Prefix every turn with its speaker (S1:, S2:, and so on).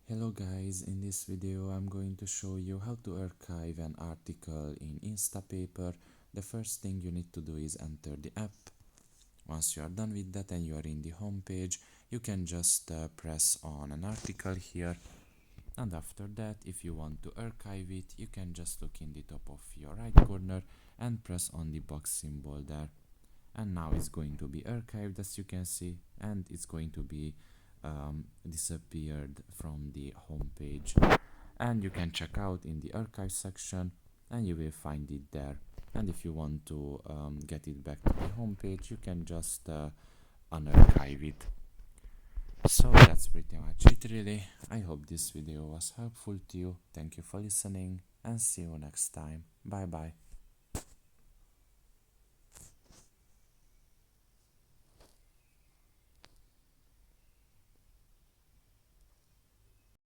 S1: Hello guys, in this video I'm going to show you how to archive an article in Instapaper. The first thing you need to do is enter the app. Once you are done with that and you are in the home page, you can just press on an article here, and after that, if you want to archive it, you can just look in the top of your right corner and press on the box symbol there. And now it's going to be archived, as you can see, and it's going to be disappeared from the home page, and you can check out in the archive section and you will find it there. And if you want to get it back to the home page, you can just unarchive it. So that's pretty much it really. I hope this video was helpful to you. Thank you for listening and see you next time. Bye bye.